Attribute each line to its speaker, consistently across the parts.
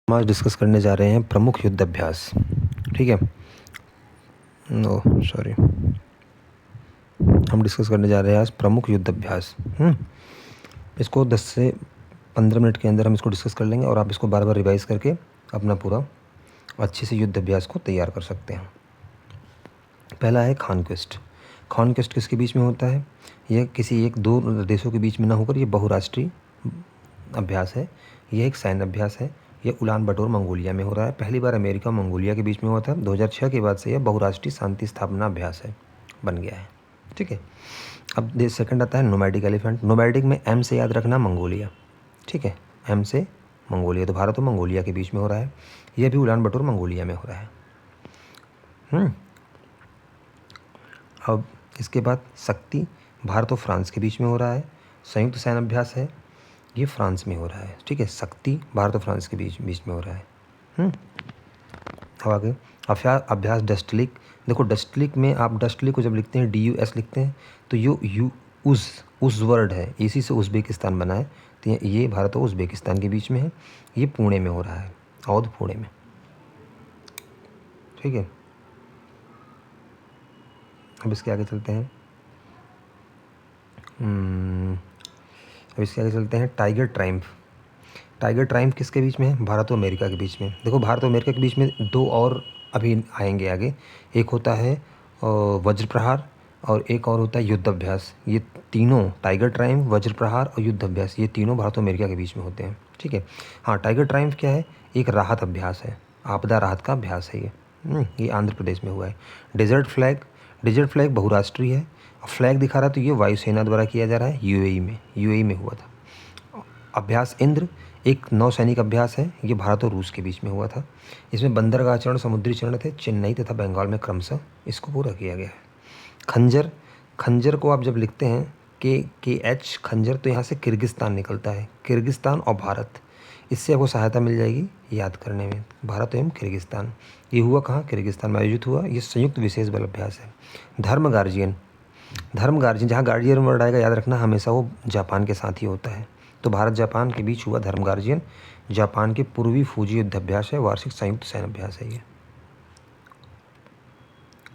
Speaker 1: हम आज डिस्कस करने जा रहे हैं प्रमुख युद्ध अभ्यास। ठीक है, नो सॉरी, हम डिस्कस करने जा रहे हैं आज प्रमुख युद्ध अभ्यास। इसको 10 से 15 मिनट के अंदर हम इसको डिस्कस कर लेंगे और आप इसको बार बार रिवाइज करके अपना पूरा अच्छे से युद्ध अभ्यास को तैयार कर सकते हैं। पहला है कॉन्क्वेस्ट। कॉन्क्वेस्ट किसके बीच में होता है? यह किसी एक दो देशों के बीच में ना होकर यह बहुराष्ट्रीय अभ्यास है। यह एक सैन्य अभ्यास है। यह उलान बटोर मंगोलिया में हो रहा है। पहली बार अमेरिका मंगोलिया के बीच में हुआ था। 2006 के बाद से यह बहुराष्ट्रीय शांति स्थापना अभ्यास है, बन गया है। ठीक है, अब सेकंड आता है नोमैडिक एलिफेंट। नोमैडिक में एम से याद रखना मंगोलिया। ठीक है, एम से मंगोलिया, तो भारत और मंगोलिया के बीच में हो रहा है। यह भी उलान बटोर मंगोलिया में हो रहा है। अब इसके बाद शक्ति, भारत और फ्रांस के बीच में हो रहा है। संयुक्त सैन्य अभ्यास है, ये फ्रांस में हो रहा है। ठीक है, शक्ति भारत और फ्रांस के बीच में हो रहा है। अब आगे अभ्यास डस्टलिक। देखो डस्टलिक में आप डस्टलिक को जब लिखते हैं DUS लिखते हैं तो यू उस वर्ड है, इसी से उज़्बेकिस्तान बना है। तो ये भारत और उज़्बेकिस्तान के बीच में है। ये पुणे में हो रहा है, औध पुणे में। ठीक है, अब इसके आगे चलते हैं। अब इसके आगे चलते हैं टाइगर ट्रायम्फ। टाइगर ट्रायम्फ किसके बीच में है? भारत और अमेरिका के बीच में। देखो भारत और अमेरिका के बीच में दो और अभी आएंगे आगे। एक होता है वज्र प्रहार और एक और होता है युद्ध अभ्यास। ये तीनों, टाइगर ट्रायम्फ, वज्र प्रहार और युद्ध अभ्यास, ये तीनों भारत और अमेरिका के बीच में होते हैं। ठीक है, हाँ, टाइगर ट्रायम्फ क्या है? एक राहत अभ्यास है, आपदा राहत का अभ्यास है ये आंध्र प्रदेश में हुआ है। डेजर्ट फ्लैग बहुराष्ट्रीय है। फ्लैग दिखा रहा है तो ये वायुसेना द्वारा किया जा रहा है, यूएई में हुआ था। अभ्यास इंद्र एक नौसैनिक अभ्यास है, ये भारत और रूस के बीच में हुआ था। इसमें बंदरगाह चरण, समुद्री चरण थे, चेन्नई तथा बंगाल में क्रमशः इसको पूरा किया गया है। खंजर को आप जब लिखते हैं KH खंजर, तो यहाँ से किर्गिस्तान निकलता है, किर्गिस्तान और भारत, इससे आपको सहायता मिल जाएगी याद करने में। भारत एवं किर्गिस्तान, ये हुआ कहाँ? किर्गिस्तान में आयोजित हुआ। ये संयुक्त विशेष बल अभ्यास है। धर्म गार्जियन, जहाँ गार्जियन वर्ड आएगा याद रखना, हमेशा वो जापान के साथ ही होता है। तो भारत जापान के बीच हुआ धर्म गार्जियन, जापान के पूर्वी फौजी युद्ध अभ्यास है, वार्षिक संयुक्त सैन्य अभ्यास है ये।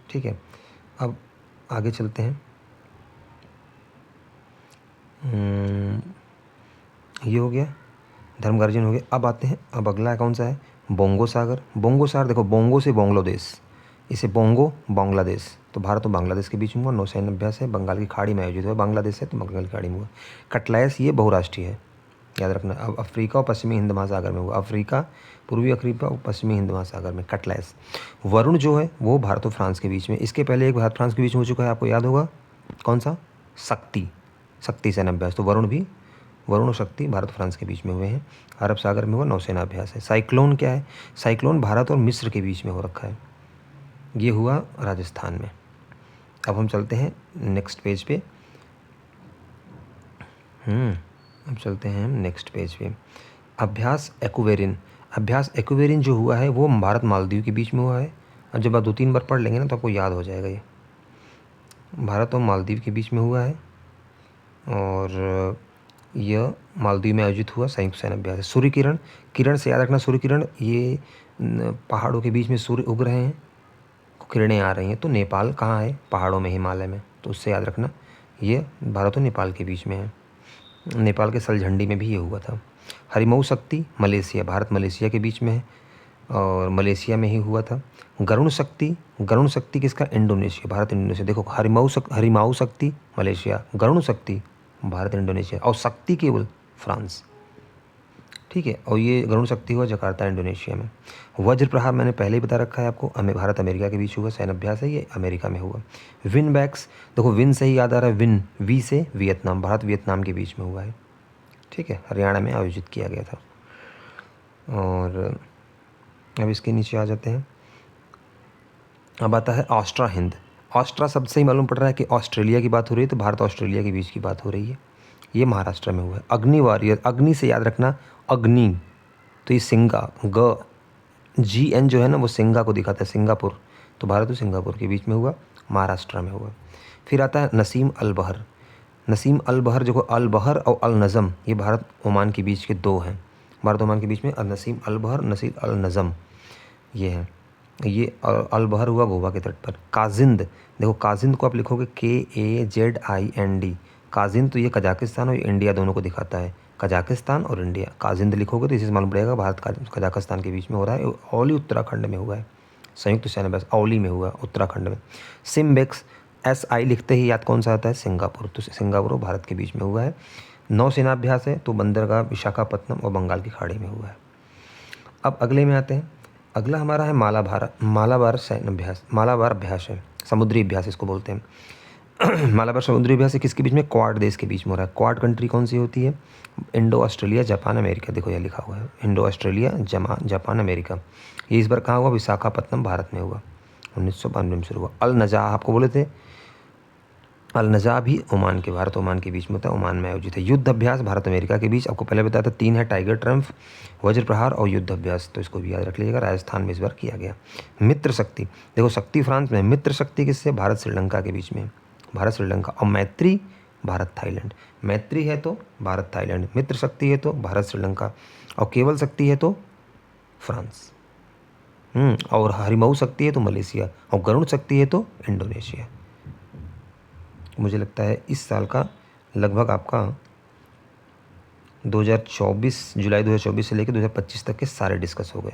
Speaker 1: ठीक है, अब आगे चलते हैं। ये हो गया, धर्म गार्जियन हो गया। अब आते हैं, अब अगला कौन सा है? बोंगो सागर। देखो बोंगो से बांग्लादेश, इसे बोंगो बांग्लादेश, तो भारत और बांग्लादेश के बीच में हुआ नौसैन्य अभ्यास है। बंगाल की खाड़ी में आयोजित हुआ, बांग्लादेश है तो बंगाल की खाड़ी में हुआ। कटलायस ये बहुराष्ट्रीय है, याद रखना। अब अफ्रीका और पश्चिमी हिंद महासागर में हुआ। अफ्रीका, पूर्वी अफ्रीका और पश्चिमी हिंद महासागर में, कटलायस। वरुण जो है वो भारत और फ्रांस के बीच में। इसके पहले एक भारत फ्रांस के बीच में हो चुका है, आपको याद होगा कौन सा? शक्ति सैन्य अभ्यास। तो वरुण और शक्ति भारत फ्रांस के बीच में हुए हैं। अरब सागर में हुआ नौसेना अभ्यास है। साइक्लोन क्या है? साइक्लोन भारत और मिस्र के बीच में हो रखा है, ये हुआ राजस्थान में। अब हम चलते हैं नेक्स्ट पेज पे। अब चलते हैं नेक्स्ट पेज पे। अभ्यास एक्वेरिन जो हुआ है वो भारत मालदीव के बीच में हुआ है। अब जब आप 2-3 बार पढ़ लेंगे ना तो आपको याद हो जाएगा। ये भारत और मालदीव के बीच में हुआ है और यह मालदीव में आयोजित हुआ संयुक्त सैन्य अभ्यास है। सूर्य किरण से याद रखना, सूर्य किरण ये पहाड़ों के बीच में सूर्य उग रहे हैं, किरणें आ रही हैं। तो नेपाल कहाँ है? पहाड़ों में, हिमालय में, तो उससे याद रखना ये भारत और नेपाल के बीच में है। नेपाल के सलझंडी में भी ये हुआ था। हरिमऊ शक्ति मलेशिया, भारत मलेशिया के बीच में है और मलेशिया में ही हुआ था। गरुण शक्ति किसका? Indonesia, Bharat Indonesia. देखो हरिमाऊ शक्ति मलेशिया, गरुण शक्ति भारत इंडोनेशिया और शक्ति केवल फ्रांस। ठीक है, और ये गरुण शक्ति हुआ जकार्ता इंडोनेशिया में। वज्र प्रहार मैंने पहले ही बता रखा है आपको, भारत अमेरिका के बीच हुआ सैन्य अभ्यास है, ये अमेरिका में हुआ। विन बैक्स, देखो विन से ही याद आ रहा है, विन वी से वियतनाम, भारत वियतनाम के बीच में हुआ है। ठीक है, हरियाणा में आयोजित किया गया था। और अब इसके नीचे आ जाते हैं। अब आता है ऑस्ट्रा हिंद। ऑस्ट्रा शब्द से ही मालूम पड़ रहा है कि ऑस्ट्रेलिया की बात हो रही है, तो भारत ऑस्ट्रेलिया के बीच की बात हो रही है। ये महाराष्ट्र में हुआ है। अग्नि वॉरियर, अग्नि से याद रखना अग्नि, तो ये सिंगा, GN जो है ना वो सिंगा को दिखाता है, सिंगापुर, तो भारत और सिंगापुर के बीच में हुआ, महाराष्ट्र में हुआ। फिर आता है नसीम अल बहर। जो अल बहर और अल नज़म, ये भारत ओमान के बीच के दो हैं। भारत ओमान के बीच में नसीम अल बहर, नसीर अल नज़म, ये है। ये अल बहर हुआ गोवा के तट पर। काजिंद, देखो काजिंद को आप लिखोगे KAZIND, काजिंद, तो ये कजाकिस्तान और इंडिया दोनों को दिखाता है, कजाकिस्तान और इंडिया। काजिंद लिखोगे तो इसी से मालूम पड़ेगा भारत का कजाकिस्तान के बीच में हो रहा है। औली उत्तराखंड में हुआ है, संयुक्त सैन्य अभ्यास औली में हुआ, उत्तराखंड में। सिम्बेक्स, SI लिखते ही याद कौन सा आता है? सिंगापुर, तो सिंगापुर और भारत के बीच में हुआ है। नौसेनाभ्यास है तो बंदरगाह विशाखापत्तनम और बंगाल की खाड़ी में हुआ है। अब अगले में आते हैं। अगला हमारा है मालाबार सैन्य अभ्यास, मालाबार अभ्यास है, समुद्री अभ्यास इसको बोलते हैं। मालाबार समुद्री अभ्यास है किसके बीच में? क्वाड देश के बीच में हो रहा है। क्वाड कंट्री कौन सी होती है? इंडो ऑस्ट्रेलिया जापान अमेरिका, देखो यह लिखा हुआ है, इंडो ऑस्ट्रेलिया जापान अमेरिका। ये इस बार कहाँ हुआ? विशाखापत्तनम भारत में हुआ, 1992 में शुरू हुआ। अल नजा आपको बोले थे, अल नजा भी ओमान के, भारत ओमान के बीच में होता है, ओमान में आयोजित है। युद्ध अभ्यास भारत अमेरिका के बीच, आपको पहले बताया था 3 है, टाइगर ट्रम्फ, वज्र प्रहार और युद्ध अभ्यास, तो इसको भी याद रख लीजिएगा। राजस्थान में इस बार किया गया। मित्र शक्ति, देखो शक्ति फ्रांस में, मित्र शक्ति किससे? भारत श्रीलंका के बीच में, भारत श्रीलंका। और मैत्री भारत थाईलैंड, मैत्री है तो भारत थाईलैंड, मित्र शक्ति है तो भारत श्रीलंका, और केवल शक्ति है तो फ्रांस, और हरिमऊ शक्ति है तो मलेशिया, और गरुड़ शक्ति है तो इंडोनेशिया। मुझे लगता है इस साल का लगभग आपका 2024 जुलाई 2024 से लेकर 2025 तक के सारे डिस्कस हो गए।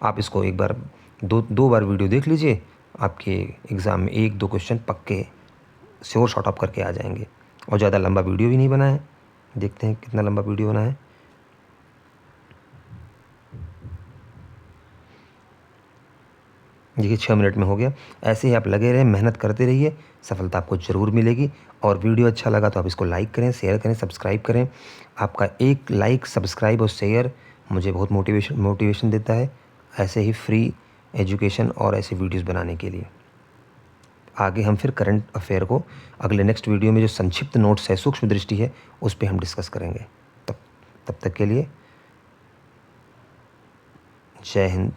Speaker 1: आप इसको एक बार दो बार वीडियो देख लीजिए, आपके एग्ज़ाम में 1-2 क्वेश्चन पक्के श्योर शॉर्ट अप करके आ जाएंगे। और ज़्यादा लंबा वीडियो भी नहीं बना है, देखते हैं कितना लंबा वीडियो बना है। देखिए 6 मिनट में हो गया। ऐसे ही आप लगे रहें, मेहनत करते रहिए, सफलता आपको ज़रूर मिलेगी। और वीडियो अच्छा लगा तो आप इसको लाइक करें, शेयर करें, सब्सक्राइब करें। आपका एक लाइक, सब्सक्राइब और शेयर मुझे बहुत मोटिवेशन देता है ऐसे ही फ्री एजुकेशन और ऐसे वीडियोस बनाने के लिए। आगे हम फिर करंट अफेयर को अगले नेक्स्ट वीडियो में जो संक्षिप्त नोट्स है, सूक्ष्म दृष्टि है, उस पर हम डिस्कस करेंगे। तब तक के लिए जय हिंद,